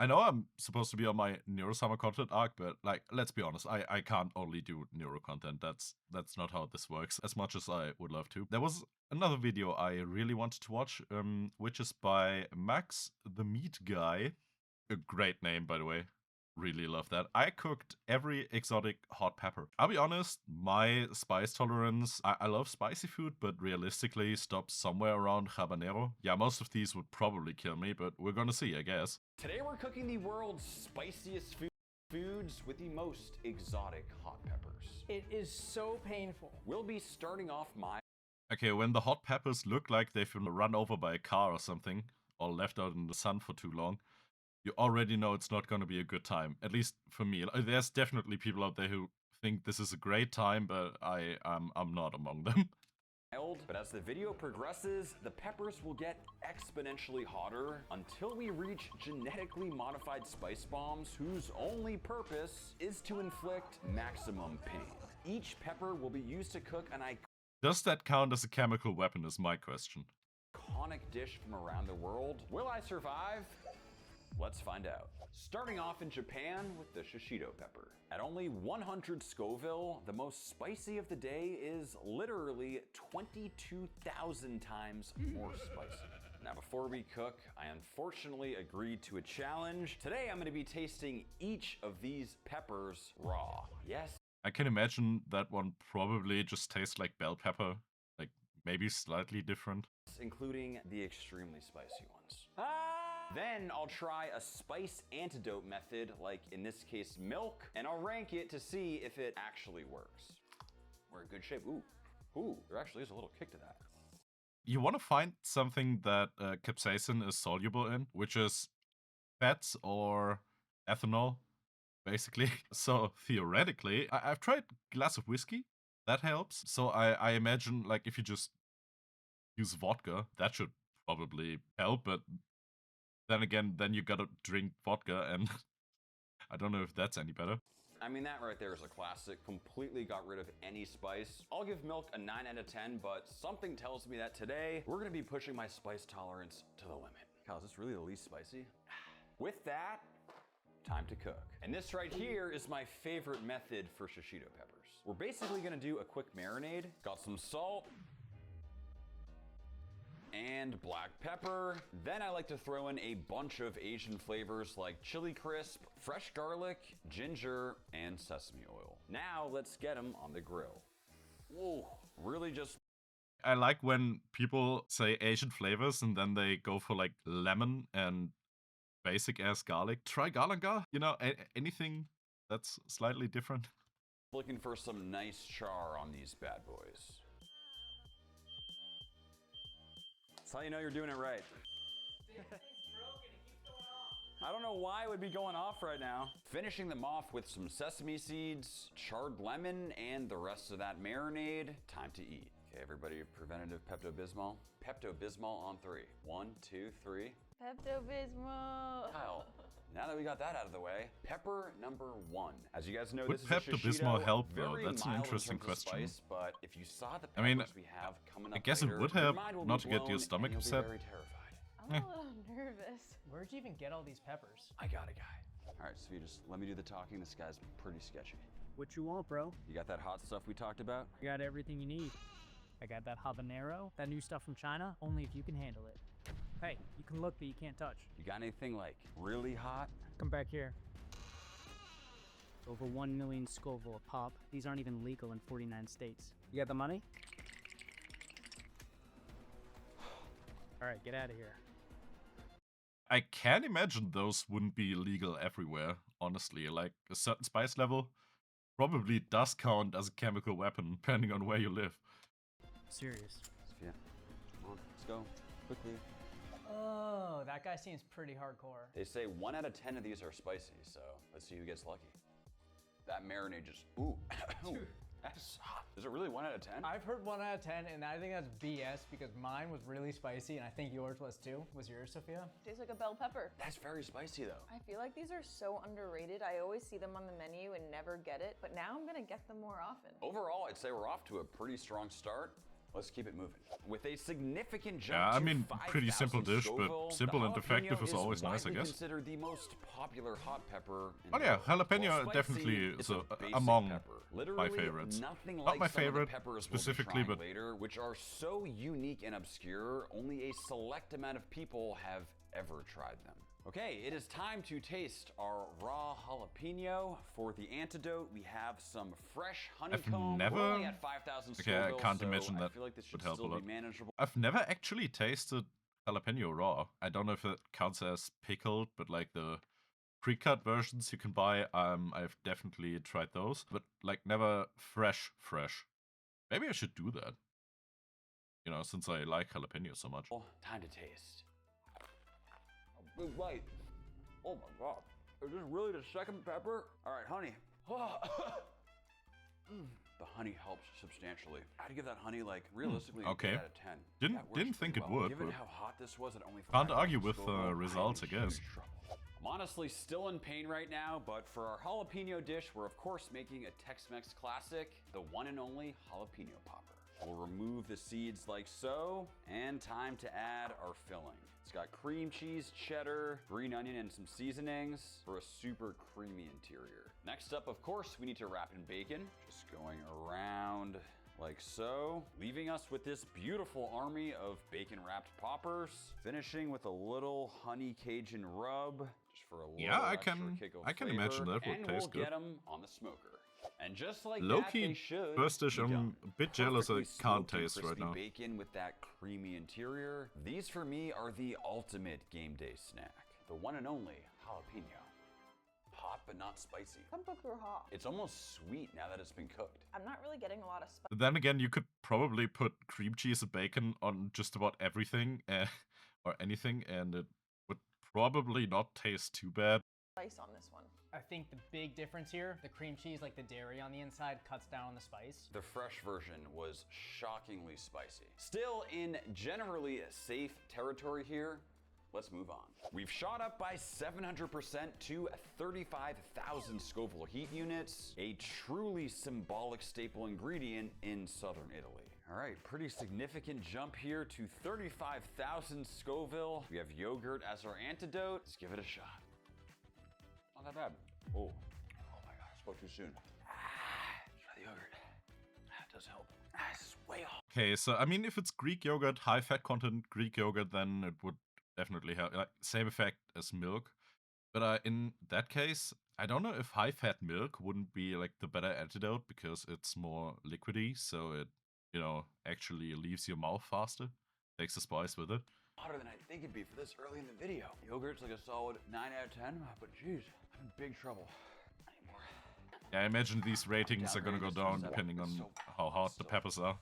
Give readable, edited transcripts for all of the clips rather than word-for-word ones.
I know I'm supposed to be on my Neuro Summer content arc, but like, let's be honest, I can't only do Neuro content. That's not how this works, as much as I would love to. There was another video I really wanted to watch, which is by Max the Meat Guy. A great name, by the way. Really love that. I cooked every exotic hot pepper. I'll be honest, my spice tolerance, I love spicy food, but realistically stops somewhere around habanero. Yeah, most of these would probably kill me, but we're gonna see, I guess. Today we're cooking the world's spiciest foods with the most exotic hot peppers. It is so painful. We'll be starting off Okay, when the hot peppers look like they've been run over by a car or something, or left out in the sun for too long, you already know it's not going to be a good time. At least for me. There's definitely people out there who think this is a great time, but I'm not among them. But as the video progresses, the peppers will get exponentially hotter until we reach genetically modified spice bombs whose only purpose is to inflict maximum pain. Each pepper will be used to cook an Does that count as a chemical weapon is my question. iconic dish from around the world. Will I survive? Let's find out. Starting off in Japan with the shishito pepper. At only 100 Scoville, the most spicy of the day is literally 22,000 times more spicy. Now before we cook, I unfortunately agreed to a challenge. Today I'm going to be tasting each of these peppers raw. Yes. I can imagine that one probably just tastes like bell pepper, like maybe slightly different. Including the extremely spicy ones. Then I'll try a spice antidote method, like in this case milk, and I'll rank it to see if it actually works. We're in good shape. Ooh, there actually is a little kick to that. You want to find something that capsaicin is soluble in, which is fats or ethanol, basically. So theoretically, I've tried glass of whiskey. That helps. So I imagine, like, if you just use vodka, that should probably help, but then again, then you gotta drink vodka, and I don't know if that's any better. I mean, that right there is a classic. Completely got rid of any spice. I'll give milk a 9 out of 10, but something tells me that today we're gonna be pushing my spice tolerance to the limit. Kyle, is this really the least spicy? With that, time to cook. And this right here is my favorite method for shishito peppers. We're basically gonna do a quick marinade. Got some salt, and black pepper. Then I like to throw in a bunch of Asian flavors like chili crisp, fresh garlic, ginger, and sesame oil. Now let's get them on the grill. Whoa, really just... I like when people say Asian flavors and then they go for like lemon and basic ass garlic. Try galangal, you know, anything that's slightly different. Looking for some nice char on these bad boys. That's how you know you're doing it right. I don't know why it would be going off right now. Finishing them off with some sesame seeds, charred lemon, and the rest of that marinade. Time to eat. Okay, everybody, preventative Pepto-Bismol. Pepto-Bismol on 3. 1, 2, 3. Pepto-Bismol. Kyle, now that we got that out of the way, pepper number 1. As you guys know, Would this is a Pepto-Bismol shishito, help, though? very That's an mild in interesting terms of question. spice, but if you saw the I mean, peppers we have coming up I guess later, it would your help mind will not be to get your blown stomach and you'll be upset. very terrified. I'm a little nervous. Where'd you even get all these peppers? I got a guy. All right, so you just let me do the talking. This guy's pretty sketchy. What you want, bro? You got that hot stuff we talked about? I got everything you need. I got that habanero, that new stuff from China, only if you can handle it. Hey, you can look, but you can't touch. You got anything like really hot? Come back here. Over 1 million Scoville a pop. These aren't even legal in 49 states. You got the money? All right, get out of here. I can't imagine those wouldn't be illegal everywhere, honestly. Like, a certain spice level probably does count as a chemical weapon, depending on where you live. Serious. Sophia, come on, let's go, quickly. Oh, that guy seems pretty hardcore. They say 1 out of 10 of these are spicy, so let's see who gets lucky. That marinade just, ooh, Dude. that's hot. Is it really 1 out of 10? I've heard 1 out of 10, and I think that's BS because mine was really spicy, and I think yours was too. Was yours, Sophia? Tastes like a bell pepper. That's very spicy though. I feel like these are so underrated. I always see them on the menu and never get it, but now I'm gonna get them more often. Overall, I'd say we're off to a pretty strong start. Let's keep it moving. With a significant jump Yeah, I to mean, pretty 5,000 simple dish, Scoville, but simple the and effective jalapeno is always nice, I widely guess. Considered the most popular hot pepper. In Oh the yeah, world. jalapeno While spicy, definitely it's is a basic among pepper. my Literally favorites. nothing Not like my some of the favorite peppers specifically, we'll but be trying later, which are so unique and obscure, only a select amount of people have ever tried them. Okay, it is time to taste our raw jalapeno. For the antidote, we have some fresh honeycomb. never- We're only at 5,000 Okay, I Scoville, can't so imagine I that feel like this should would help a still be lot. manageable. I've never actually tasted jalapeno raw. I don't know if it counts as pickled, but like the pre-cut versions you can buy, I've definitely tried those, but like never fresh. Maybe I should do that. You know, since I like jalapeno so much. Time to taste. A big bite. Oh my god. Is this really the second pepper? All right, honey. The honey helps substantially. I'd give that honey like realistically an okay. 8 out of 10. Didn't That works think pretty it well. would, Given but how hot this was at only can't 5,000 argue with Scoville, I am results, I in guess. huge trouble. I'm honestly still in pain right now, but for our jalapeno dish, we're of course making a Tex-Mex classic, the one and only jalapeno popper. We'll remove the seeds like so, and time to add our filling. It's got cream cheese, cheddar, green onion, and some seasonings for a super creamy interior. Next up, of course, we need to wrap in bacon. Just going around like so, leaving us with this beautiful army of bacon-wrapped poppers, finishing with a little honey Cajun rub, just for a little Yeah, extra kick of I can flavor, imagine that would and taste we'll good. get them on the smoker. And just like that, Low-key, they should first dish, be I'm done. a bit jealous I Perfectly can't smoked and taste right crispy now. bacon with that creamy interior. These for me are the ultimate game day snack. The one and only jalapeno. Hot but not spicy. Some books were hot. It's almost sweet now that it's been cooked. I'm not really getting a lot of spice Then again, you could probably put cream cheese and bacon on just about everything, or anything, and it would probably not taste too bad. on this one. I think the big difference here, the cream cheese, like the dairy on the inside, cuts down on the spice. The fresh version was shockingly spicy. Still in generally safe territory here, let's move on. We've shot up by 700% to 35,000 Scoville heat units, a truly symbolic staple ingredient in southern Italy. All right, pretty significant jump here to 35,000 Scoville. We have yogurt as our antidote. Let's give it a shot. Not that bad. Oh my god, I spoke too soon. Try the yogurt. That does help. This is way off. Okay, so I mean, if it's Greek yogurt, high fat content Greek yogurt, then it would definitely have like same effect as milk. But in that case, I don't know if high fat milk wouldn't be like the better antidote because it's more liquidy, so it, you know, actually leaves your mouth faster, takes the spice with it. Hotter than I think it'd be for this early in the video. Yogurt's like a solid 9 out of 10, but geez, I'm in big trouble. I need more. Yeah, I imagine these ratings are gonna go down depending on how hot the peppers are.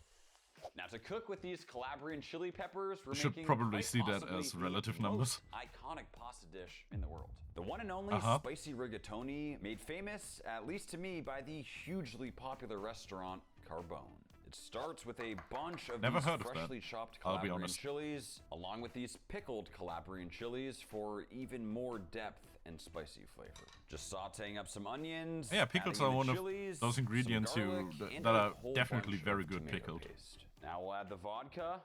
Now to cook with these Calabrian chili peppers, we're Should making probably quite see that possibly as the relative most numbers. iconic pasta dish in the world. The one and only spicy rigatoni, made famous, at least to me, by the hugely popular restaurant Carbone. It starts with a bunch of Never these heard of that, freshly chopped I'll be Calabrian honest. chilies, along with these pickled Calabrian chilies for even more depth and spicy flavor. Just sauteing up some onions. Yeah, pickles adding are in one the of chilies, those some ingredients garlic, and that a are whole definitely bunch very of good tomato pickled. paste. Now we'll add the vodka.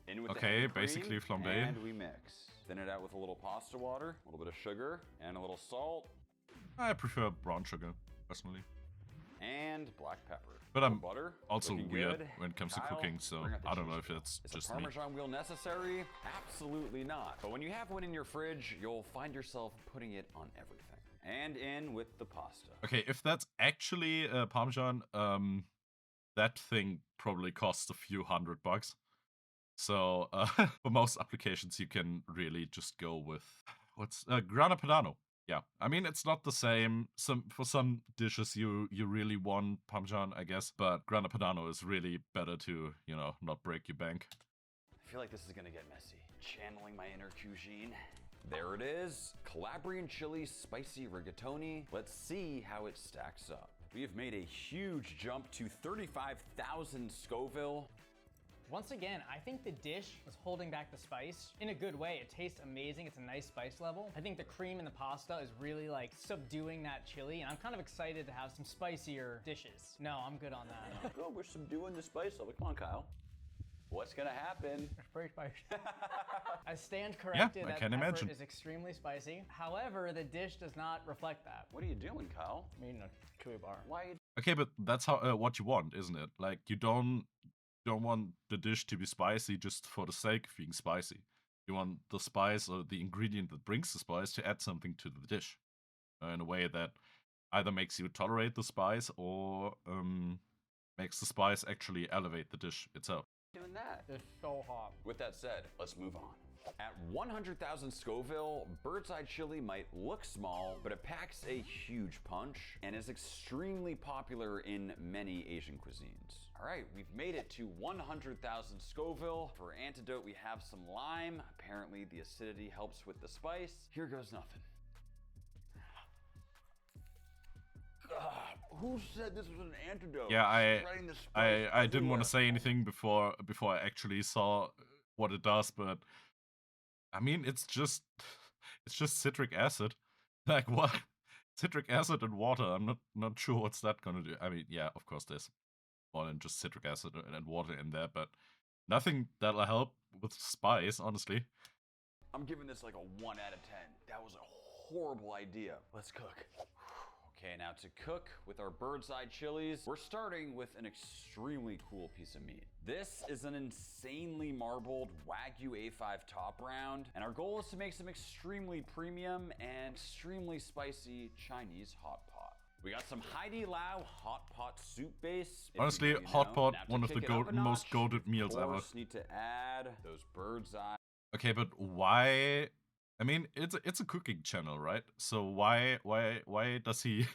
In with the Okay, heavy cream, basically flambé. And we mix. Thin it out with a little pasta water, a little bit of sugar, and a little salt, I prefer brown sugar, personally. and black pepper. But I'm butter. also looking weird good. when it comes to Kyle, cooking, so bring out the I don't know cheese if wheel. it's Is just a me. Parmesan wheel necessary? Absolutely not. But when you have one in your fridge, you'll find yourself putting it on everything. And in with the pasta. Okay, if that's actually Parmesan, that thing probably costs a few $100. So for most applications, you can really just go with what's grana padano. Yeah, I mean it's not the same. For some dishes you really want Parmesan, I guess, but grana padano is really better to, you know, not break your bank. I feel like this is gonna get messy. Channeling my inner cuisine. There it is, Calabrian chili spicy rigatoni. Let's see how it stacks up. We have made a huge jump to 35,000 Scoville. Once again, I think the dish was holding back the spice in a good way. It tastes amazing. It's a nice spice level. I think the cream in the pasta is really like subduing that chili, and I'm kind of excited to have some spicier dishes. No, I'm good on that. Oh, we're subduing the spice level. Come on, Kyle. What's gonna happen? It's pretty spicy. I stand corrected I that can pepper imagine. is extremely spicy. However, the dish does not reflect that. What are you doing, Kyle? I'm eating a chewy bar. Why are you Okay, but that's how what you want, isn't it? Like you don't want the dish to be spicy just for the sake of being spicy. You want the spice or the ingredient that brings the spice to add something to the dish in a way that either makes you tolerate the spice or makes the spice actually elevate the dish itself. doing that? It's so hot. With that said, let's move on. At 100,000 Scoville, bird's eye chili might look small, but it packs a huge punch and is extremely popular in many Asian cuisines. All right, we've made it to 100,000 Scoville. For antidote, we have some lime. Apparently, the acidity helps with the spice. Here goes nothing. Who said this was an antidote? Yeah, Spreading the spice I didn't want everywhere. to say anything before I actually saw what it does, but I mean it's just citric acid. Like what? Citric acid and water. I'm not sure what's that gonna do. I mean, yeah, of course there's more than just citric acid and water in there, but nothing that'll help with spice, honestly. I'm giving this like a 1 out of 10. That was a horrible idea. Let's cook. Okay, now to cook with our bird's eye chilies, we're starting with an extremely cool piece of meat. This is an insanely marbled Wagyu A5 top round, and our goal is to make some extremely premium and extremely spicy Chinese hot pot. We got some Heidi Lao hot pot soup base. If Honestly, you know, you hot know. pot, Now to one of the kick it up a most notch, goated we meals of ever. course need to add those bird's eye. Okay, but why? I mean, it's a cooking channel, right? So why does he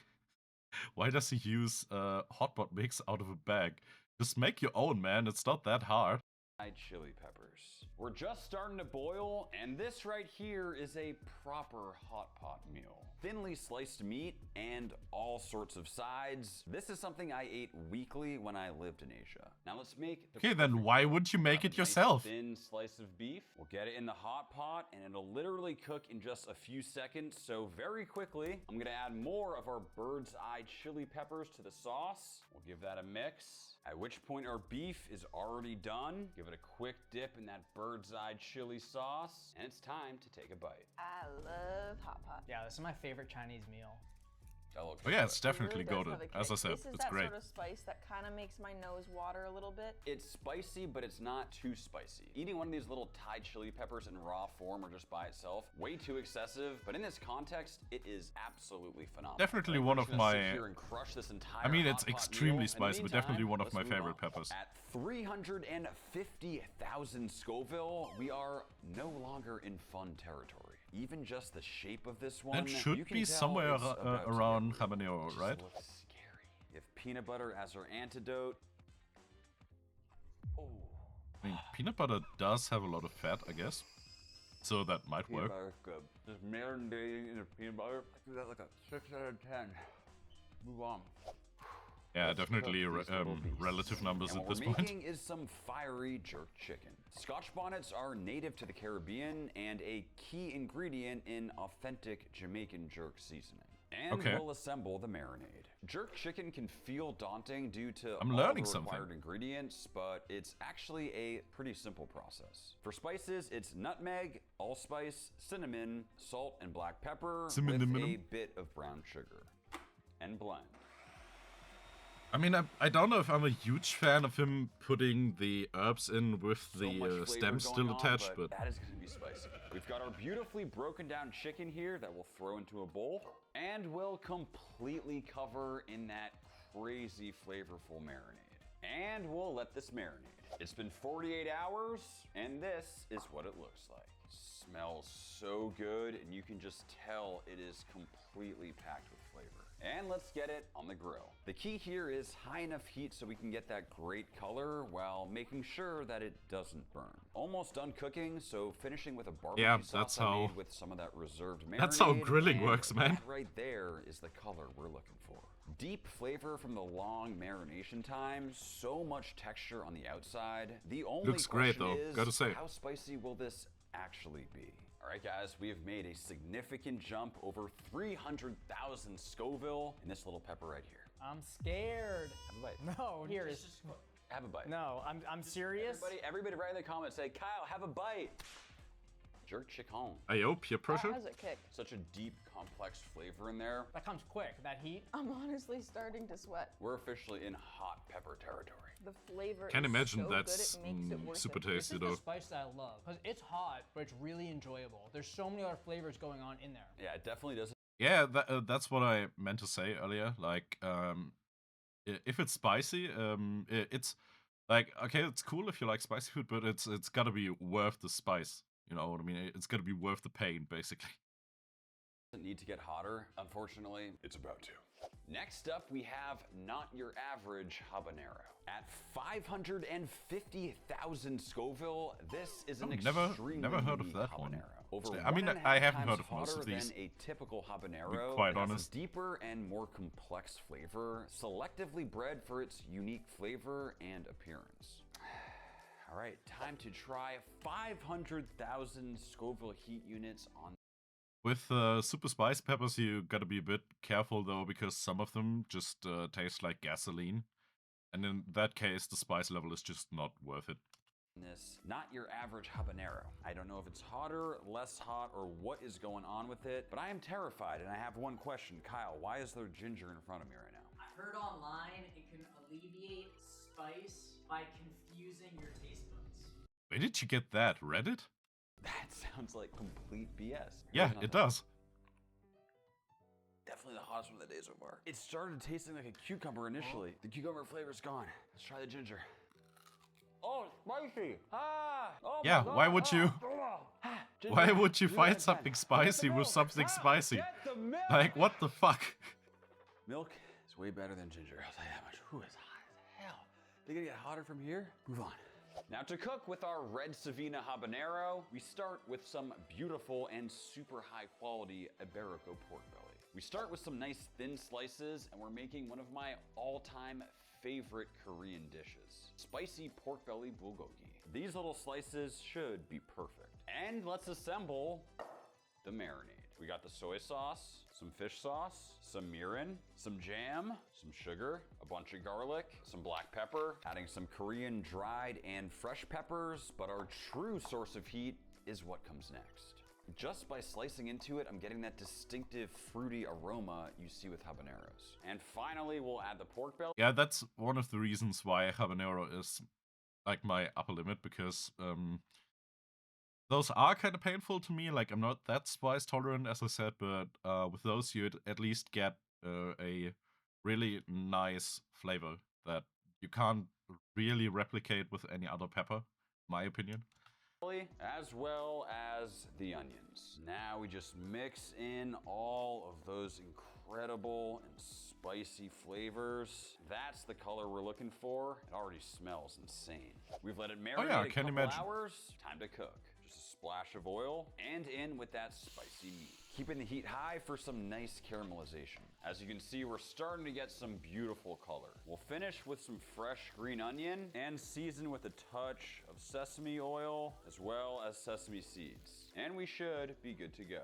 why does he use hot pot mix out of a bag? Just make your own, man. It's not that hard. Chili peppers. We're just starting to boil, and this right here is a proper hot pot meal. Thinly sliced meat and all sorts of sides. This is something I ate weekly when I lived in Asia. Now let's make the Okay, then perfect why meal. would you make Grab it a nice yourself? Thin slice of beef. We'll get it in the hot pot, and it'll literally cook in just a few seconds. So very quickly, I'm gonna add more of our bird's eye chili peppers to the sauce. We'll give that a mix. At which point our beef is already done. Give it a quick dip in that bird's eye chili sauce, and it's time to take a bite. I love hot pot. Yeah, this is my favorite Chinese meal. That looks Oh yeah, good. it's definitely It really does goated. have a As I kick. said, this is it's that great. sort of spice that kind of makes my nose water a little bit. It's spicy, but it's not too spicy. Eating one of these little Thai chili peppers in raw form or just by itself, way too excessive. But in this context, it is absolutely phenomenal. Definitely Like, one we're of just gonna sit my- here and crush this entire I mean, it's hot pot extremely meal. In the spicy, but definitely meantime, one of let's my move favorite on. peppers. At 350,000 Scoville, we are no longer in fun territory. Even just the shape of this one, It should you can be tell somewhere it's about to get around real. habanero, Just right? looks scary. If peanut butter as our antidote. Oh. I mean, peanut butter does have a lot of fat, I guess. So that might Peanut work. butter good. Just marinating in the peanut butter. I give that like a 6 out of 10. Move on. Yeah, Let's definitely cook these little beasts. relative numbers And at what this we're point. making is some fiery jerk chicken. Scotch bonnets are native to the Caribbean and a key ingredient in authentic Jamaican jerk seasoning. And Okay. we'll assemble the marinade. Jerk chicken can feel daunting due to I'm all learning the something. required ingredients, but it's actually a pretty simple process. For spices, it's nutmeg, allspice, cinnamon, salt, and black pepper with Cinnamon. a bit of brown sugar. And blend. I mean, I don't know if I'm a huge fan of him putting the herbs in with So the much flavor stems going still on, attached, but that is going to be spicy. We've got our beautifully broken down chicken here that we'll throw into a bowl, and we'll completely cover in that crazy flavorful marinade. And we'll let this marinate. It's been 48 hours, and this is what it looks like. smells so good, and you can just tell it is completely packed with flavor. And let's get it on the grill. The key here is high enough heat so we can get that great color while making sure that it doesn't burn. Almost done cooking, so finishing with a barbecue sauce I made with some of that reserved marinade. That's how grilling works, man. That right there is the color we're looking for. Deep flavor from the long marination time, so much texture on the outside. The only Looks great though, is, gotta say. how spicy will this actually be? All right, guys, we have made a significant jump over 300,000 Scoville in this little pepper right here. I'm scared. Have a bite. No, here is. Have a bite. No, I'm serious. Everybody write in the comments, say, Kyle, have a bite. Jerk chicken. I hope your pressure. How does it kick? Such a deep, complex flavor in there. That comes quick. That heat. I'm honestly starting to sweat. We're officially in hot pepper territory. The flavor Can't is imagine so that's good, it makes it worth super it. This tasty is though. the spice that I love because it's hot, but it's really enjoyable. There's so many other flavors going on in there. Yeah, it definitely does. Yeah, that's what I meant to say earlier. Like, if it's spicy, it's like, okay, it's cool if you like spicy food, but it's gotta be worth the spice. You know what I mean? It's gotta be worth the pain, basically. Doesn't need to get hotter. Unfortunately, it's about to. Next up, we have not your average habanero. At 550,000 Scoville, this is an extremely never heard of unique that habanero. one. Over I mean, 1.5 I haven't times heard of most of hotter these, than a typical to be habanero. quite It has honest. a deeper and more complex flavor, selectively bred for its unique flavor and appearance. All right, time to try 500,000 Scoville heat units on. With super spice peppers, you gotta be a bit careful though, because some of them just taste like gasoline. And in that case, the spice level is just not worth it. This not your average habanero. I don't know if it's hotter, less hot, or what is going on with it, but I am terrified, and I have one question. Kyle, why is there ginger in front of me right now? I heard online it can alleviate spice by confusing your taste buds. Where did you get that? Reddit? That sounds like complete BS. Yeah, Here's it nothing. does. Definitely the hottest one of the day so far. It started tasting like a cucumber initially. The cucumber flavor's gone. Let's try the ginger. Oh, spicy! Ah! Oh my Yeah, God. why would you? Ginger. Why would you Do fight that something again. spicy Get the with milk. something Kyle, spicy? Get the milk. Like, what the fuck? Milk is way better than ginger. I'll tell you that much. Ooh, it's hot as hell. They gonna get hotter from here? Move on. Now to cook with our red Savina habanero, we start with some beautiful and super high quality Iberico pork belly. We start with some nice thin slices, and we're making one of my all-time favorite Korean dishes, spicy pork belly bulgogi. These little slices should be perfect. And let's assemble the marinade. We got the soy sauce, some fish sauce, some mirin, some jam, some sugar, a bunch of garlic, some black pepper, adding some Korean dried and fresh peppers, but our true source of heat is what comes next. Just by slicing into it, I'm getting that distinctive fruity aroma you see with habaneros. And finally, we'll add the pork belly. Yeah, that's one of the reasons why habanero is like my upper limit, because those are kind of painful to me. Like, I'm not that spice tolerant, as I said, but with those you'd at least get a really nice flavor that you can't really replicate with any other pepper, in my opinion. As well as the onions. Now we just mix in all of those incredible and spicy flavors. That's the color we're looking for. It already smells insane. We've let it marinate yeah, I a can couple imagine. hours. Time to cook. Just a splash of oil and in with that spicy meat. Keeping the heat high for some nice caramelization. As you can see, we're starting to get some beautiful color. We'll finish with some fresh green onion and season with a touch of sesame oil as well as sesame seeds. And we should be good to go.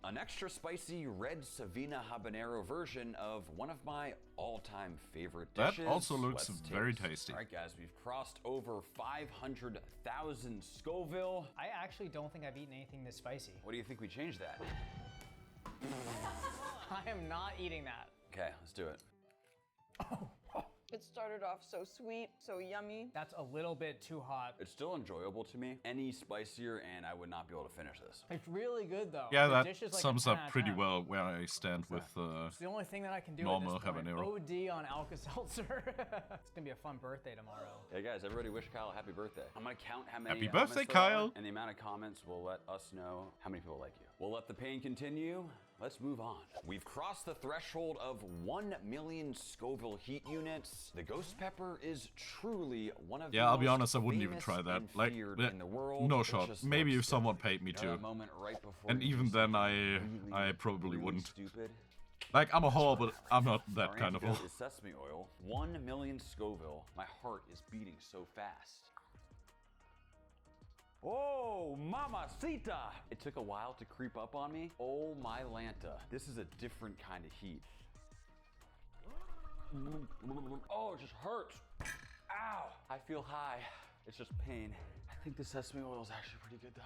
An extra spicy red Savina habanero version of one of my all-time favorite That dishes. also looks Let's very taste. tasty. All right, guys, we've crossed over 500,000 Scoville. I actually don't think I've eaten anything this spicy. What do you think we change that? I am not eating that. Okay, let's do it. It started off so sweet, so yummy. That's a little bit too hot. It's still enjoyable to me. Any spicier and I would not be able to finish this. It's really good though. Yeah, The that dish is like a sums 10 up out of pretty 10. well where I stand with It's the only thing that I can do normal at this point. habanero. OD on Alka-Seltzer. It's gonna be a fun birthday tomorrow. Hey guys, everybody wish Kyle a happy birthday. I'm gonna count how many Happy elements birthday, there are, Kyle. and the amount of comments will let us know how many people like you. We'll let the pain continue. Let's move on. We've crossed the threshold of 1 million Scoville heat units. The ghost pepper is truly one of the Yeah, I'll be most honest, I wouldn't even famous try that. and Like, feared yeah, in the world. no It shot. just Maybe looks if someone different. paid me You know to. that moment right before And you even do then, something I really, probably really wouldn't. Stupid. Like, I'm a whore, but I'm not that Our kind of antidote whore. is sesame oil. 1 million Scoville. My heart is beating so fast. Oh, mamacita! It took a while to creep up on me. Oh my Lanta. This is a different kind of heat. Oh, it just hurts. Ow! I feel high. It's just pain. I think the sesame oil is actually pretty good though.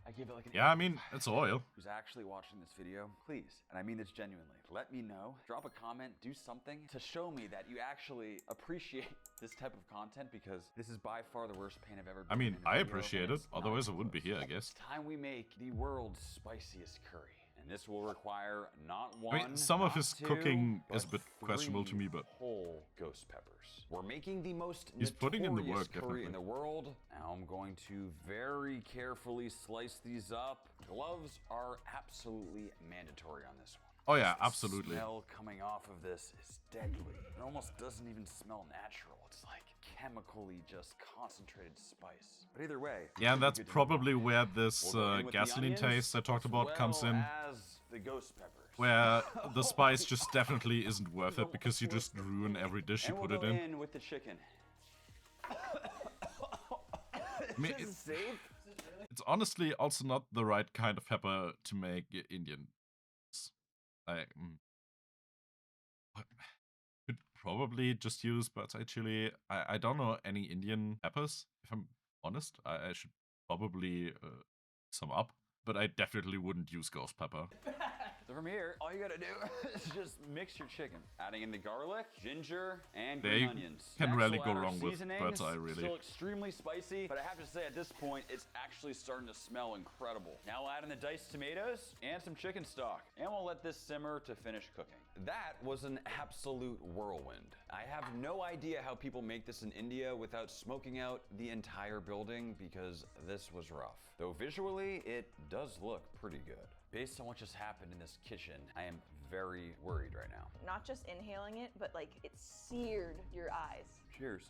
I give it like an Yeah, I mean, it's oil. Who's actually watching this video, please, and I mean this genuinely, let me know, drop a comment, do something to show me that you actually appreciate this type of content, because this is by far the worst pain I've ever been I mean, in a I video, appreciate and it. it's not Otherwise, I even wouldn't be close. here, I guess. It's time we make the world's spiciest curry. And this will require not one, I mean, some of not his two, cooking is a but bit questionable to 3 me, but whole ghost peppers. We're making the most He's putting in the notorious work, curry definitely. in the world. Now I'm going to very carefully slice these up. Gloves are absolutely mandatory on this one. oh yeah, The absolutely. smell coming off of this is deadly. It almost doesn't even smell natural. It's like chemically just concentrated spice. But either way, Yeah, and it'll be that's good to know. probably where this We'll go in with the gasoline onions, taste I talked as about comes well in. as the ghost peppers. Where the spice just definitely isn't worth it because you just ruin every dish you And we'll put it go in. with the chicken. I mean, This is safe. it's honestly also not the right kind of pepper to make Indian. I could probably just use bird's eye chili. I don't know any Indian peppers, if I'm honest. I should probably some up, but I definitely wouldn't use ghost pepper. So from here, all you gotta do is just mix your chicken. Adding in the garlic, ginger, and There green you onions. can Next, rarely we'll go add our wrong with seasonings. bird's eye, really. Still extremely spicy, but I have to say at this point, it's actually starting to smell incredible. Now we'll add in the diced tomatoes and some chicken stock, and we'll let this simmer to finish cooking. That was an absolute whirlwind. I have no idea how people make this in India without smoking out the entire building, because this was rough. Though visually, it does look pretty good. Based on what just happened in this kitchen, I am very worried right now. Not just inhaling it, but like it seared your eyes. Cheers.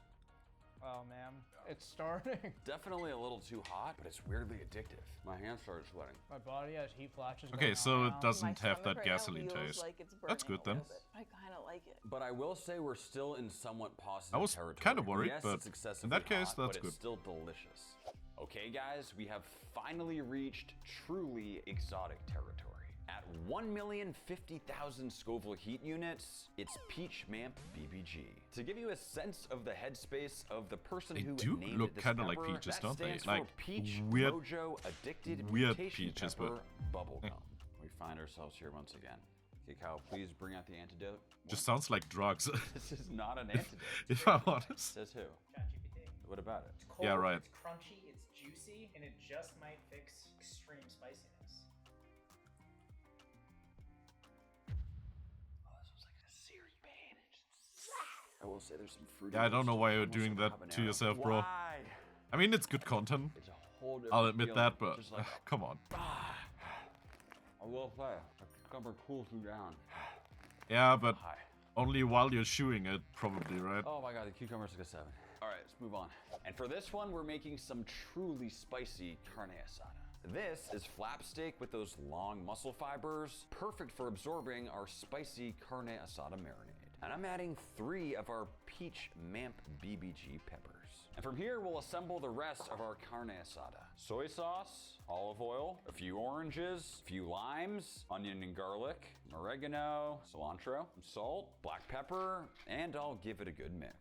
Oh man, it's starting. Definitely a little too hot, but it's weirdly addictive. My hands started sweating. My body has heat flashes. Okay, going so on it now. doesn't My have stomach that right now gasoline feels taste. like it's That's burning good a then. little bit. I kind of like it. But I will say we're still in somewhat positive I was territory. kinda worried, yes, but it's excessively in that case, hot, that's but good. It's still delicious. Okay, guys, we have finally reached truly exotic territory. At 1,050,000 Scoville heat units, it's Peach Mamp BBG. To give you a sense of the headspace of the person They who do named look this kinda like pepper, peaches, that don't they? stands Like, for Peach weird- Mojo Addicted weird Mutation peaches, Pepper but- Bubblegum. We find ourselves here once again. Okay, Kyle, please bring out the antidote. Just sounds like drugs. This is not an antidote. if I'm honest. Says who? ChatGPT. What about it? It's cold, Yeah, right. It's crunchy, it's juicy, and it just might fix extreme spiciness. I will say there's some fruit. Yeah, I don't know why you're doing that to yourself, bro. Why? I mean, it's good content. It's a whole different I'll admit feeling. that, but Just like, come on. I will say, the cucumber cools me down. Yeah, but Hi. only while you're chewing it, probably, right? Oh my god, the cucumber's like a 7. All right, let's move on. And for this one, we're making some truly spicy carne asada. This is flap steak with those long muscle fibers, perfect for absorbing our spicy carne asada marinade. And I'm adding 3 of our Peach Mamp BBG peppers. And from here, we'll assemble the rest of our carne asada. Soy sauce, olive oil, a few oranges, a few limes, onion and garlic, oregano, cilantro, salt, black pepper, and I'll give it a good mix.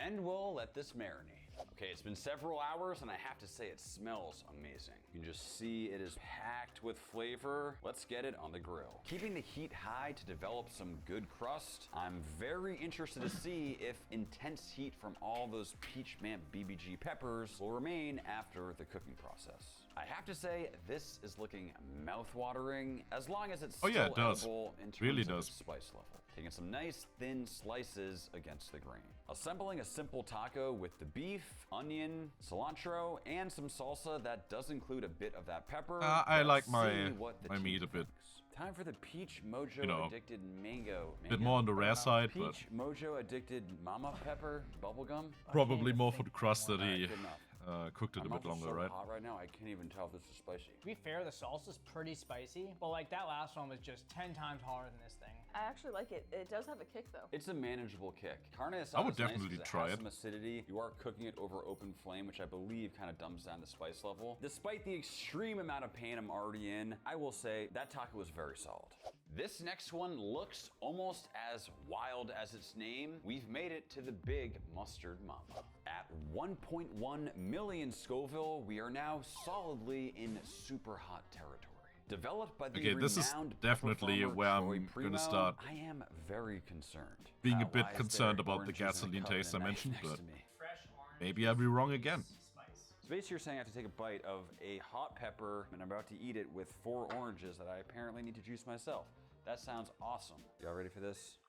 And we'll let this marinate. Okay, it's been several hours and I have to say it smells amazing. You can just see it is packed with flavor. Let's get it on the grill. Keeping the heat high to develop some good crust. I'm very interested to see if intense heat from all those Peach Mamp BBG peppers will remain after the cooking process. I have to say, this is looking mouth-watering as long as it's Oh yeah, still it does. edible in terms Really of does. its spice level. Taking some nice thin slices against the grain. Assembling a simple taco with the beef, onion, cilantro, and some salsa that does include a bit of that pepper. I Let's like see my what the meat team a bit. thinks. Time for the Peach Mojo You know, Addicted Mango. A bit more on the rare side, but Peach Mojo Addicted Mama Pepper Bubblegum. probably more for the crust that he Good enough. cooked it a My bit mouth is longer, so right? hot right now, I can't even tell if this is spicy. To be fair, the salsa's pretty spicy, but like that last one was just 10 times harder than this thing. I actually like it. It does have a kick though. It's a manageable kick. Carne asada I would is nice definitely 'cause it try has it. some acidity. You are cooking it over open flame, which I believe kind of dumbs down the spice level. Despite the extreme amount of pain I'm already in, I will say that taco was very solid. This next one looks almost as wild as its name. We've made it to the big mustard mama. At 1.1 million Scoville, we are now solidly in super hot territory. Developed by the Okay, this is renowned definitely pepper farmer where I'm Troy gonna Primo, start I am very concerned. being a Why bit is concerned there about the oranges in a gasoline cup and taste a I knife mentioned, next but to me? Fresh orange. maybe I'll be wrong again. Spice. So basically you're saying I have to take a bite of a hot pepper and I'm about to eat it with 4 oranges that I apparently need to juice myself. That sounds awesome. Y'all ready for this?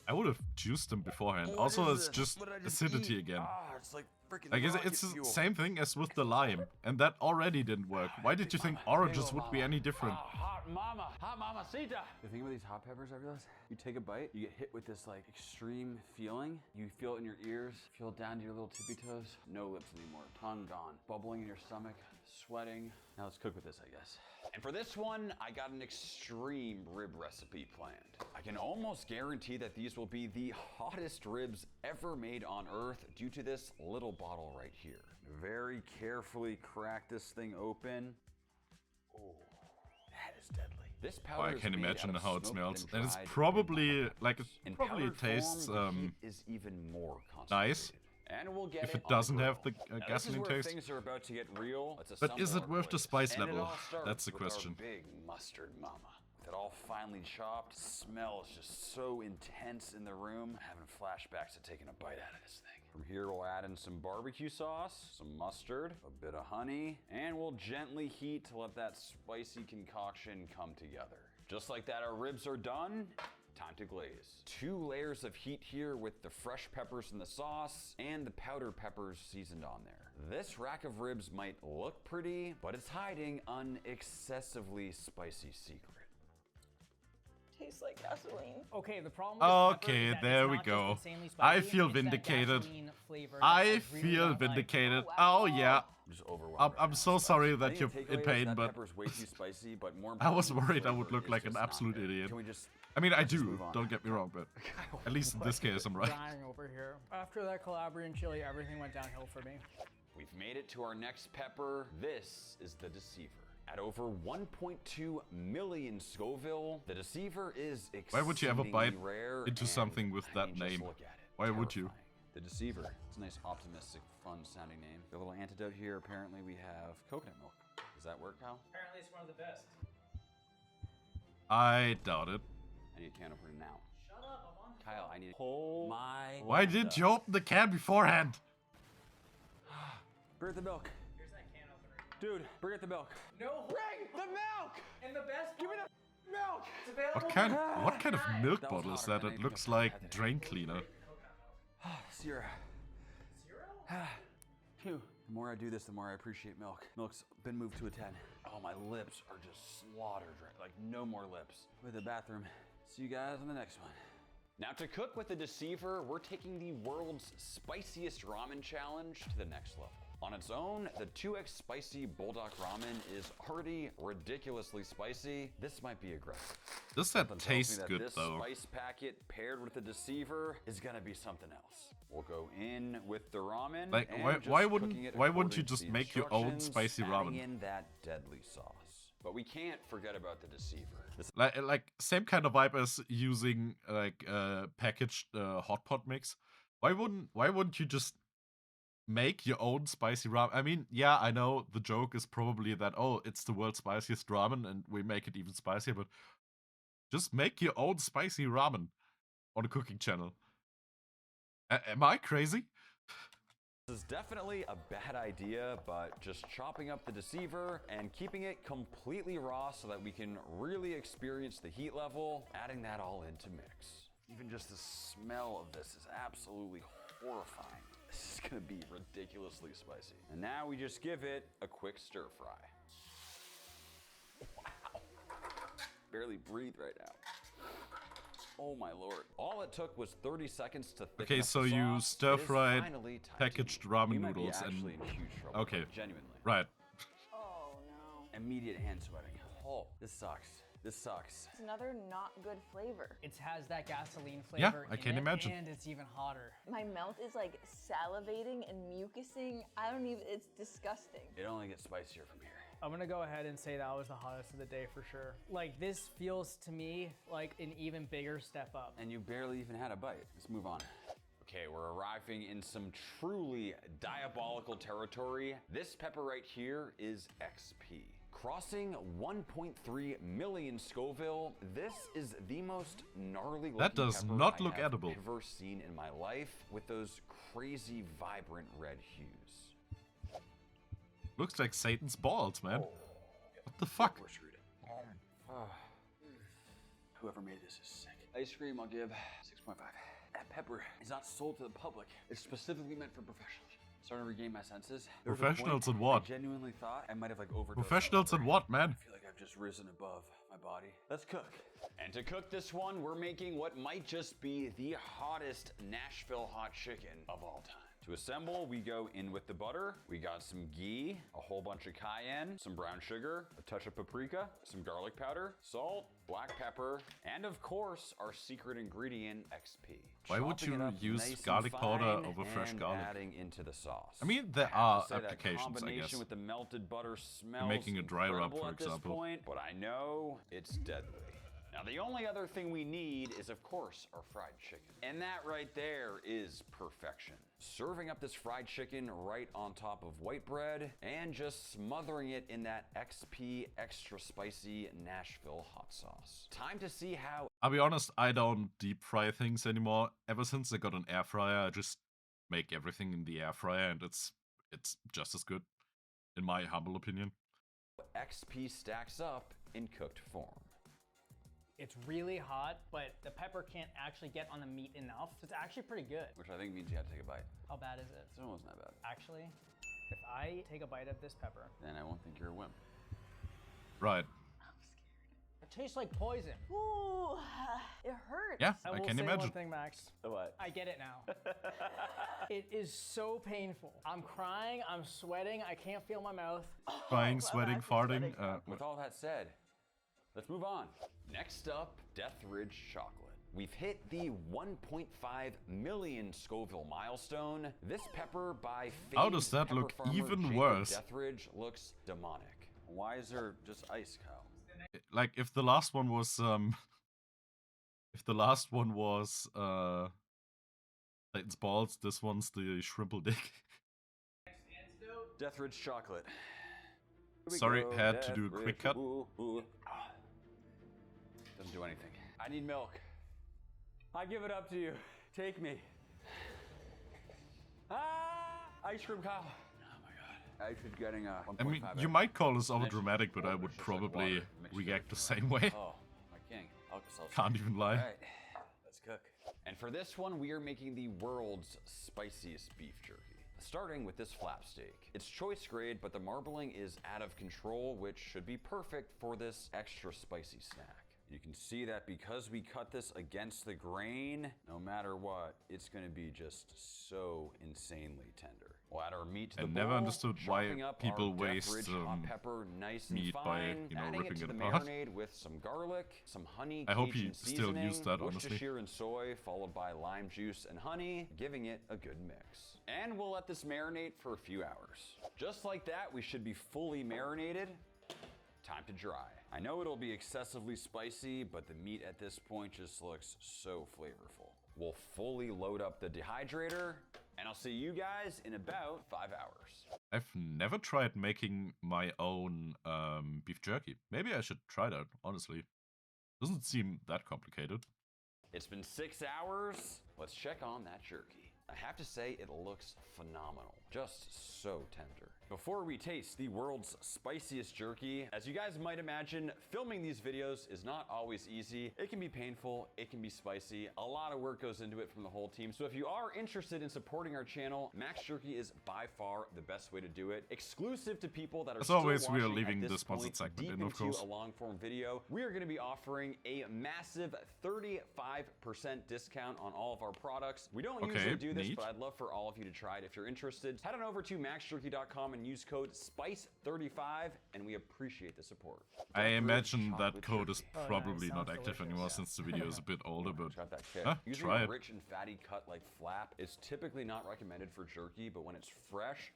I would have juiced them beforehand. What Also, is it's this? just What did I acidity eat? again. Ah, it's like freaking Like, rocket it's the fuel. same thing as with the lime, and that already didn't work. Why did you think oranges would be any different? Hot mamacita. The thing about these hot peppers, I realize, you take a bite, you get hit with this like extreme feeling. You feel it in your ears, feel it down to your little tippy toes. No lips anymore, tongue gone, bubbling in your stomach, sweating. Now let's cook with this, I guess. And for this one, I got an extreme rib recipe planned. I can almost guarantee that these will be the hottest ribs ever made on Earth due to this little bottle right here. Very carefully crack this thing open. Oh, that is deadly. This Oh, powder I is can made imagine out of how it smoked smells. and And it's dried probably, green like, it in probably powdered form, tastes the heat is even more nice. concentrated. And we'll get If it it on the doesn't have grill. the Now, this is gasoline where taste. things are about to get real. Let's But is assemble it our worth the plates. spice And it level? all starts That's the with our question. big mustard mama. With it all finely chopped, smell is just so intense in the room. I'm having flashbacks to taking a bite out of this thing. From here, we'll add in some barbecue sauce, some mustard, a bit of honey, and we'll gently heat to let that spicy concoction come together. Just like that, our ribs are done. Time to glaze. 2 layers of heat here with the fresh peppers in the sauce and the powdered peppers seasoned on there. This rack of ribs might look pretty, but it's hiding an excessively spicy secret. Tastes like gasoline. Okay, the problem with this pepper Okay, is that there it's we not just go. insanely I spicy, feel it's that vindicated. gasoline flavor that I really feel don't like. vindicated. Oh, Oh yeah. I'm just overwhelmed. I'm right so now. sorry I that think you're the in takeaway is pain, that but pepper's way too spicy, but more I was importantly, worried I the would flavor look is like an just not absolute good. idiot. Can we just I mean, I let's just do. move on. Don't get me wrong, but at least in this case, I'm right. Dying over here. After that Calabrian chili, everything went downhill for me. We've made it to our next pepper. This is the Deceiver. At over 1.2 million Scoville, the Deceiver is Why would you ever bite exceedingly rare into and, something with I that mean, just name? look at it. Why would you? Terrifying. The Deceiver. It's a nice, optimistic, fun sounding name. A little antidote here. Apparently, we have coconut milk. Does that work, Kyle? Apparently, it's one of the best. I doubt it. I need a can opener now. Shut up, I'm on. Kyle, I need. Oh my! Why didn't you open the can beforehand? Bring the milk, Here's that can opener. dude. Bring it the milk. No. Bring the milk. And the best. Give me the milk. It's available. What kind of milk That was bottle is hotter that? than It anything looks else. like drain cleaner. Sierra. Zero? Phew. The more I do this, the more I appreciate milk. Milk's been moved to a 10. Oh, my lips are just slaughtered, right? Like no more lips. With the bathroom. See you guys on the next one. Now to cook with the Deceiver, we're taking the world's spiciest ramen challenge to the next level. On its own, the 2x spicy bulldog ramen is already ridiculously spicy. This might be aggressive. Does that Something tells me taste that good this though? spice packet paired with the Deceiver is gonna be something else. We'll go in with the ramen. Like, and why just wouldn't cooking it you according to just the make your own instructions, spicy adding ramen? in that deadly sauce. But we can't forget about the Deceiver. This Like same kind of vibe as using like packaged hot pot mix. Why wouldn't you just make your own spicy ramen. I mean, yeah, I know the joke is probably that, oh, it's the world's spiciest ramen and we make it even spicier, but just make your own spicy ramen on a cooking channel. Am I crazy? This is definitely a bad idea, but just chopping up the deceiver and keeping it completely raw so that we can really experience the heat level, adding that all into mix. Even just the smell of this is absolutely horrifying. This is gonna be ridiculously spicy. And now we just give it a quick stir fry. Wow. Barely breathe right now. Oh my lord. All it took was 30 seconds to thicken Okay, up so the you sauce. stir-fried It is finally time to packaged eat. ramen We might be noodles and- actually in huge trouble. Okay. Genuinely. Right. Oh no. Immediate hand sweating. Oh, this sucks. This sucks. It's another not good flavor. It has that gasoline Yeah, flavor I in can it, imagine. and it's even hotter. My mouth is like salivating and mucusing. I don't even, it's disgusting. It only gets spicier from here. I'm gonna go ahead and say that was the hottest of the day for sure. Like, this feels to me like an even bigger step up. And you barely even had a bite. Let's move on. Okay, we're arriving in some truly diabolical territory. This pepper right here is XP. Crossing 1.3 million Scoville, this is the most gnarly looking That does pepper not I look have edible. ever seen in my life, with those crazy vibrant red hues. Looks like Satan's balls, man. What the fuck? We're screwed. Whoever made this is sick. Ice cream, I'll give 6.5. That pepper is not sold to the public. It's specifically meant for professionals. Starting to regain my senses. There was a Professionals point in what? I genuinely thought I might have like overdosed. Professionals on in pepper. what, man? I feel like I've just risen above my body. Let's cook. And to cook this one, we're making what might just be the hottest Nashville hot chicken of all time. To assemble, we go in with the butter. We got some ghee, a whole bunch of cayenne, some brown sugar, a touch of paprika, some garlic powder, salt, black pepper, and of course, our secret ingredient, XP. Why would Chopping you it up use nice and garlic powder fine over fresh and garlic? adding into the sauce. I mean, there I have are to say that applications, I combination guess. with the melted butter smells making a dry rub, incredible for at this example. point, but I know it's deadly. Now, the only other thing we need is, of course, our fried chicken. And that right there is perfection. Serving up this fried chicken right on top of white bread and just smothering it in that XP extra spicy Nashville hot sauce. Time to see how I'll be honest, I don't deep fry things anymore. Ever since I got an air fryer, I just make everything in the air fryer and it's just as good, in my humble opinion. XP stacks up in cooked form. It's really hot, but the pepper can't actually get on the meat enough. So it's actually pretty good. Which I think means you have to take a bite. How bad is it? It's almost not bad. Actually, if I take a bite of this pepper, Then I won't think you're a wimp. Right. it tastes like poison. Ooh, it hurts. Yeah, I I will can say imagine. one thing, Max. What? I get it now. It is so painful. I'm crying, I'm sweating, I can't feel my mouth. Crying, I'm sweating, actually farting. sweating. With all that said, let's move on. Next up, Death Ridge Chocolate. We've hit the 1.5 million Scoville milestone. This pepper by How famed does that pepper look farmer even Jacob worse? Death Ridge looks demonic. Why is there just ice, Kyle? Like if the last one was Satan's balls, this one's the Shrimple D. Death Ridge Chocolate. Here we Sorry, go, had to Death do a quick Ridge. cut. Ooh, ooh. Ah. Doesn't do anything. I need milk. I give it up to you. Take me. Ice cream, Kyle. Oh my god. I should getting a 1.5. I mean, you might call this over dramatic, but I would probably react the same way. Oh, my king. Alka-Seltzer. Can't even lie. All right, let's cook. And for this one, we are making the world's spiciest beef jerky. Starting with this flap steak. It's choice grade, but the marbling is out of control, which should be perfect for this extra spicy snack. You can see that because we cut this against the grain, no matter what, it's gonna be just so insanely tender. We'll add our meat to the I bowl, never understood why chopping up people our Death waste, Ridge hot pepper nice and meat by, fine, you know, adding it ripping to it the apart. marinade with some garlic, some honey, I hope Cajun you still use seasoning, that, honestly. Worcestershire and soy, followed by lime juice and honey, giving it a good mix. And we'll let this marinate for a few hours. Just like that, we should be fully marinated. Time to dry. I know it'll be excessively spicy, but the meat at this point just looks so flavorful. We'll fully load up the dehydrator And I'll see you guys in about 5 hours. I've never tried making my own beef jerky. Maybe I should try that, honestly. Doesn't seem that complicated. It's been 6 hours. Let's check on that jerky. I have to say it looks phenomenal. Just so tender. Before we taste the world's spiciest jerky, as you guys might imagine, filming these videos is not always easy. It can be painful, it can be spicy. A lot of work goes into it from the whole team. So if you are interested in supporting our channel, Max Jerky is by far the best way to do it. Exclusive to people that are As always, still we are watching leaving at the this sponsored point, segment deep in, of into course. a long form video. We are gonna be offering a massive 35% discount on all of our products. We don't usually do this, neat. but I'd love for all of you to try it. If you're interested, head on over to maxjerky.com and use code SPICE35, and we appreciate the support. I imagine that Chocolate code is jerky. Oh, probably nice. not Sounds active delicious. anymore since the video is a bit older, but Got that kick. Huh, Using try a it. rich and fatty cut like flap is typically not recommended for jerky, but when it's fresh,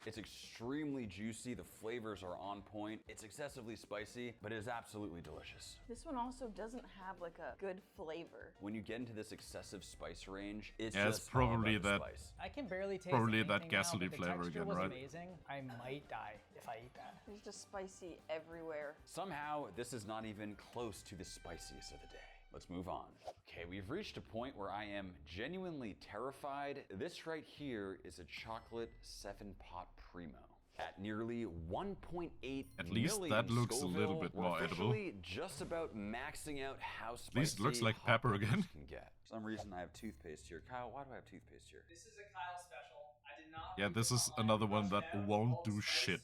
it's extremely juicy. The flavors are on point. It's excessively spicy, but it is absolutely delicious. This one also doesn't have like a good flavor. When you get into this excessive spice range, it's Yeah, it's just all probably about the that- spice. I can barely taste Probably that anything now, gasoline but the flavor texture again, was right? amazing. I might die if I eat that. There's just spicy everywhere. Somehow, this is not even close to the spiciest of the day. Let's move on. Okay, we've reached a point where I am genuinely terrified. This right here is a chocolate 7-pot primo. At nearly 1.8 At least million that looks a Scoville, little bit we're more edible. officially just about maxing out how spicy least it looks like hot pepper peppers again. can get. For some reason, I have toothpaste here. Kyle, why do I have toothpaste here? This is a Kyle special. I did not. Yeah, this is another one that won't do shit.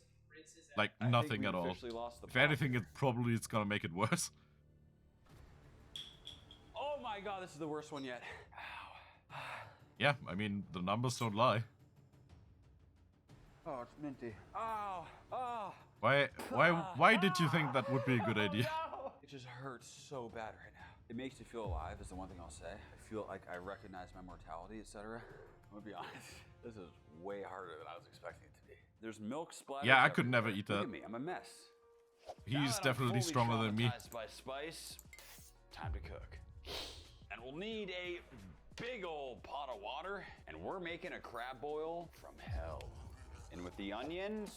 Like, I think nothing we at all. officially lost the If plot anything, here. it probably is gonna make it worse. Oh my god, this is the worst one yet. Ow. Yeah, I mean, the numbers don't lie. Oh, it's minty. Oh, oh. Why did you think that would be a good idea? It just hurts so bad right now. It makes me feel alive is the one thing I'll say. I feel like I recognize my mortality, etc. I'm gonna be honest, this is way harder than I was expecting it to be. There's milk splatters. Yeah, I could never everywhere. eat Look that. at me, I'm a mess. Now He's that I'm definitely fully stronger than me. traumatized by spice, time to cook. And we'll need a big old pot of water, and we're making a crab boil from hell. And with the onions,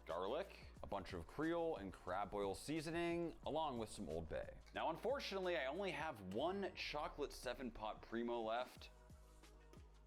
garlic, a bunch of Creole and crab boil seasoning, along with some Old Bay. Now, unfortunately, I only have one chocolate 7-pot primo left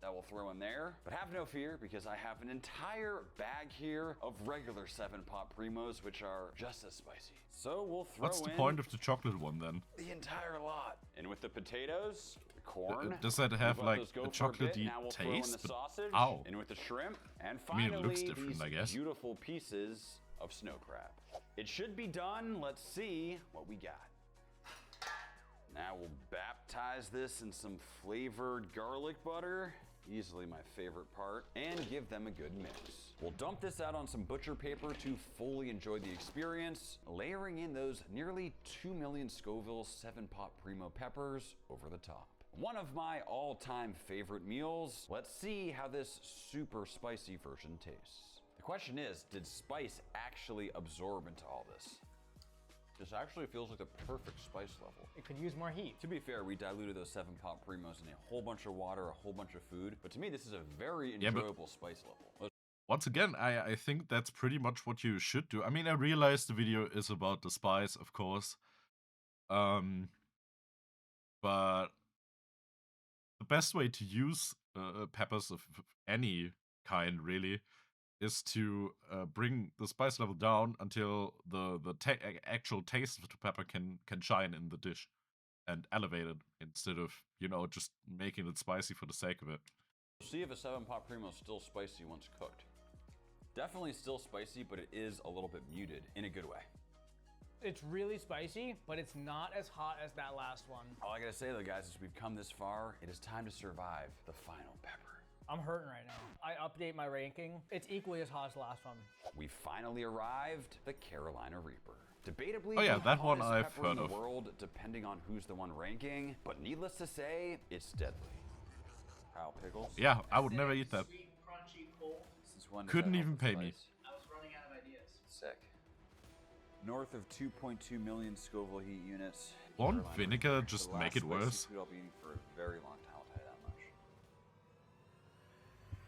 that we'll throw in there. But have no fear, because I have an entire bag here of regular 7-pot primos, which are just as spicy. So we'll throw What's the in point of the chocolate one then? the entire lot. And with the potatoes, the corn. Does that have, we've let like, those go a for bit. chocolatey Now we'll throw in taste? the But- sausage, ow. and with the shrimp, and I mean, finally it looks different, these I guess. beautiful pieces of snow crab. It should be done. Let's see what we got. Now we'll baptize this in some flavored garlic butter, easily my favorite part, and give them a good mix. We'll dump this out on some butcher paper to fully enjoy the experience, layering in those nearly 2 million Scoville 7-pot primo peppers over the top. One of my all-time favorite meals. Let's see how this super spicy version tastes. The question is, did spice actually absorb into all this? This actually feels like the perfect spice level. It could use more heat. To be fair, we diluted those 7-pot primos in a whole bunch of water, a whole bunch of food, but to me, this is a very Yeah, but- enjoyable spice level. Once again, I think that's pretty much what you should do. I mean, I realize the video is about the spice, of course. But the best way to use peppers of any kind, really, is to bring the spice level down until the actual taste of the pepper can shine in the dish and elevate it instead of, you know, just making it spicy for the sake of it. See if a 7-pot primo is still spicy once cooked. Definitely still spicy, but it is a little bit muted in a good way. It's really spicy, but it's not as hot as that last one. All I gotta say though, guys, is we've come this far. It is time to survive the final pepper. I'm hurting right now. I update my ranking. It's equally as hot as the last one. We finally arrived, the Carolina Reaper. Debatably, Oh yeah, the that one hottest I've pepper in heard the of. world, depending on who's the one ranking. But needless to say, it's deadly. Kyle Pickles. Yeah, I would never eat that. Sweet, crunchy, cold. Since when does Couldn't that help even with pay me. spice? I was running out of ideas. Sick. North of 2.2 million Scoville heat units. Won't Carolina vinegar Reaper. just The make last it spicy worse? Food I'll be eating for a very long time, I'll tell you that much.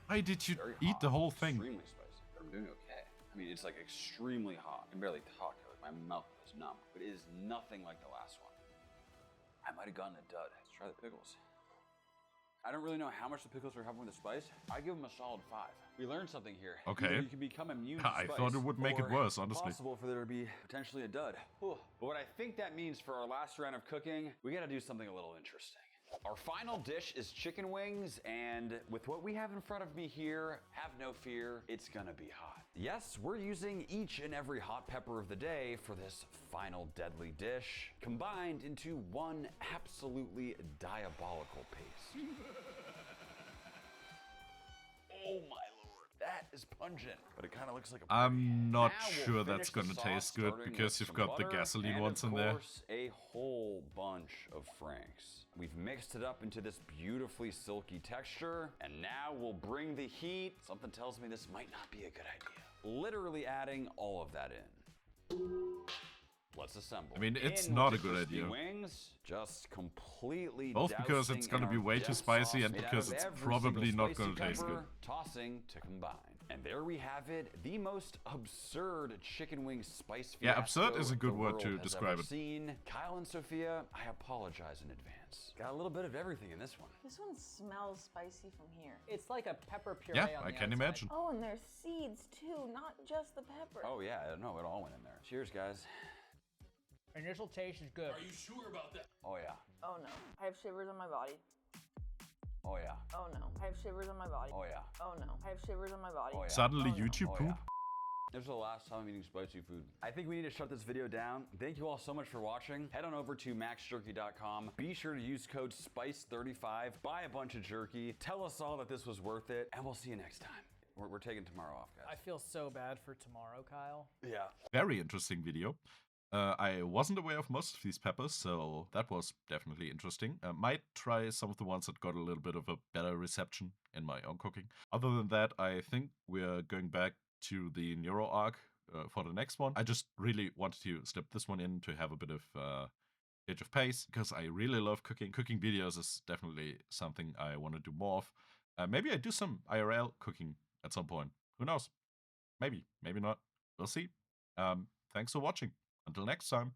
Why did you Very eat hot, the whole thing? Extremely spicy. I'm doing okay. I mean, it's like extremely hot. I can barely talk. Like my mouth is numb. But it is nothing like the last one. I might have gotten a dud. Let's try the pickles. I don't really know how much the pickles are helping with the spice. I give them a solid 5. We learned something here. Okay. Either you can become immune to I spice, thought it would make it or worse, honestly. possible for there to be potentially a dud. Whew. But what I think that means for our last round of cooking, we gotta do something a little interesting. Our final dish is chicken wings, and with what we have in front of me here, have no fear, it's gonna be hot. Yes, we're using each and every hot pepper of the day for this final deadly dish, combined into one absolutely diabolical paste. Oh my lord, that is pungent, but it kind of looks like a I'm not Now we'll sure that's finish the gonna sauce, taste good starting because with you've some got the butter gasoline and, ones of in there. course, a whole bunch of franks. We've mixed it up into this beautifully silky texture, and now we'll bring the heat. Something tells me this might not be a good idea. Literally adding all of that in. Let's assemble. I mean, it's In not with a the good crispy idea. Wings, just completely Both because it's dousing gonna in be our way too death spicy sauce and made out because of it's every probably single not spicy gonna taste pepper, good. Tossing to combine. And there we have it, the most absurd chicken wing spice Yeah, absurd is a good the word world to has describe ever it. seen. Kyle and Sophia, I apologize in advance. Got a little bit of everything in this one. This one smells spicy from here. It's like a pepper puree Yeah, on I the can outside. imagine. Oh, and there's seeds too, not just the pepper. Oh yeah, no, it all went in there. Cheers, guys. Initial taste is good. Oh yeah, Oh no, I have shivers on my body. oh yeah, Oh no, I have shivers on my body. oh yeah, Oh no, I have shivers on my body. oh yeah. Suddenly Oh, no. YouTube Oh, poop? yeah. This is the last time I'm eating spicy food. I think we need to shut this video down. Thank you all so much for watching. Head on over to maxjerky.com. Be sure to use code SPICE35. Buy a bunch of jerky. Tell us all that this was worth it, and we'll see you next time. We're taking tomorrow off, guys. I feel so bad for tomorrow, Kyle. Yeah. Very interesting video. I wasn't aware of most of these peppers, so that was definitely interesting. Might try some of the ones that got a little bit of a better reception in my own cooking. Other than that, I think we're going back to the Nero arc for the next one. I just really wanted to slip this one in to have a bit of change of pace because I really love cooking. Cooking videos is definitely something I want to do more of. Maybe I do some IRL cooking at some point. Who knows? Maybe, maybe not. We'll see. Thanks for watching. Until next time.